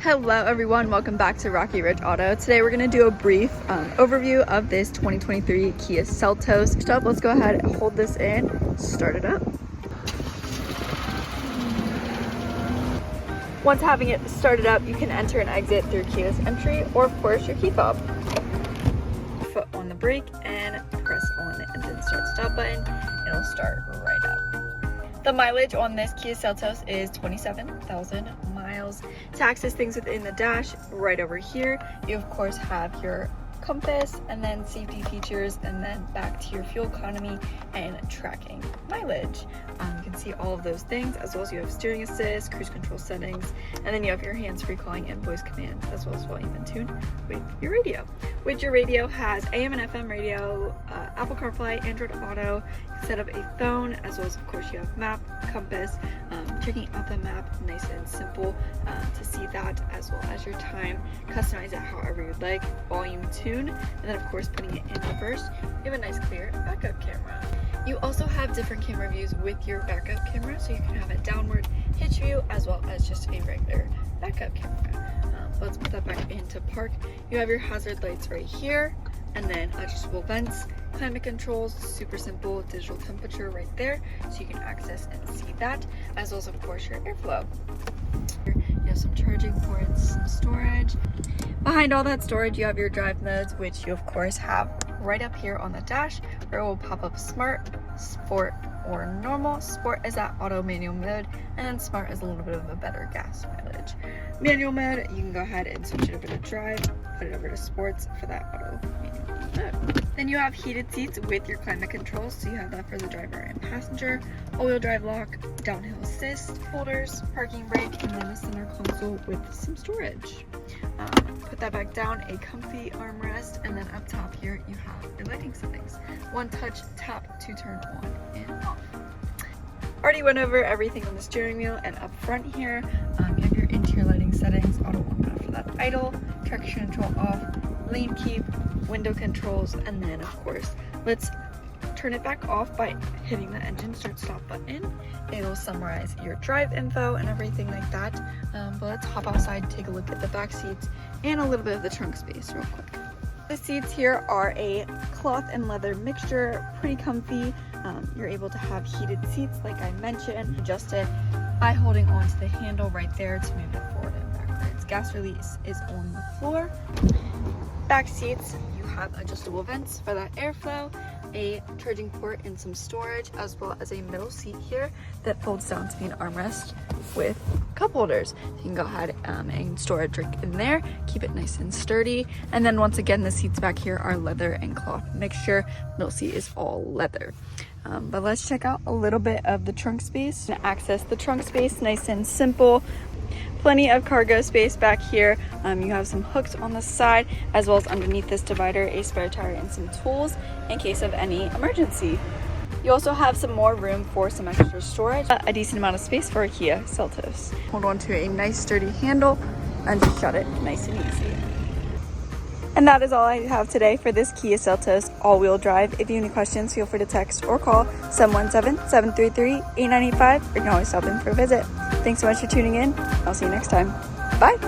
Hello everyone, welcome back to Rocky Ridge Auto. Today we're going to do a brief overview of this 2023 Kia Seltos. First up, let's go ahead and hold this in, start it up. Once having it started up, you can enter and exit through Kia's entry or of course your key fob. Foot on the brake and press on the engine start button. It'll start right up. The mileage on this Kia Seltos is 27,000 miles. To access things within the dash, right over here, you of course have your compass and then safety features and then back to your fuel economy and tracking mileage. You can see all of those things, as well as you have steering assist, cruise control settings, and then you have your hands-free calling and voice commands, as well as volume and tune with your radio. Which your radio has AM and FM radio, Apple CarPlay, Android Auto. You can set up a phone, as well as of course you have map, compass, checking out the map, nice and simple to see that, as well as your time. Customize it however you'd like, volume, tune, and then of course putting it in reverse. You have a nice clear backup camera. You also have different camera views with your backup camera, so you can have a downward hitch view as well as just a regular backup camera. Let's put that back into park. You have your hazard lights right here, and then adjustable vents, climate controls, super simple, digital temperature right there, so you can access and see that, as well as of course your airflow. You have some charging ports, some storage. Behind all that storage, you have your drive modes, which you of course have right up here on the dash, where it will pop up Smart, Sport, or Normal. Sport is that auto manual mode, and then Smart is a little bit of a better gas mileage. Manual mode, you can go ahead and switch it over to drive, put it over to sports for that auto manual mode. Then you have heated seats with your climate controls, so you have that for the driver and passenger, all-wheel drive lock, downhill assist, holders, parking brake, and then a center console with some storage. Put that back down, a comfy armrest, and then up top here you have your lighting settings. One touch tap to turn on and off. Already went over everything on the steering wheel, and up front here you have your interior lighting settings, auto on off for that idle, traction control off, lane keep, window controls, and then of course let's turn it back off by hitting the engine start stop button. It'll summarize your drive info and everything like that. But let's hop outside, take a look at the back seats and a little bit of the trunk space real quick. The seats here are a cloth and leather mixture, pretty comfy. You're able to have heated seats like I mentioned, adjust it by holding onto the handle right there to move it forward and backwards. Gas release is on the floor. Back seats, you have adjustable vents for that airflow, a charging port and some storage, as well as a middle seat here that folds down to be an armrest with cup holders. So you can go ahead and store a drink in there, keep it nice and sturdy. And then once again, the seats back here are leather and cloth mixture. Middle seat is all leather. But let's check out a little bit of the trunk space. To access the trunk space, nice and simple. Plenty of cargo space back here. You have some hooks on the side, as well as underneath this divider, a spare tire and some tools in case of any emergency. You also have some more room for some extra storage, a decent amount of space for a Kia Seltos. Hold on to a nice sturdy handle and just shut it nice and easy. And that is all I have today for this Kia Seltos all-wheel drive. If you have any questions, feel free to text or call 717-733-8985, or you can always stop in for a visit. Thanks so much for tuning in. I'll see you next time. Bye.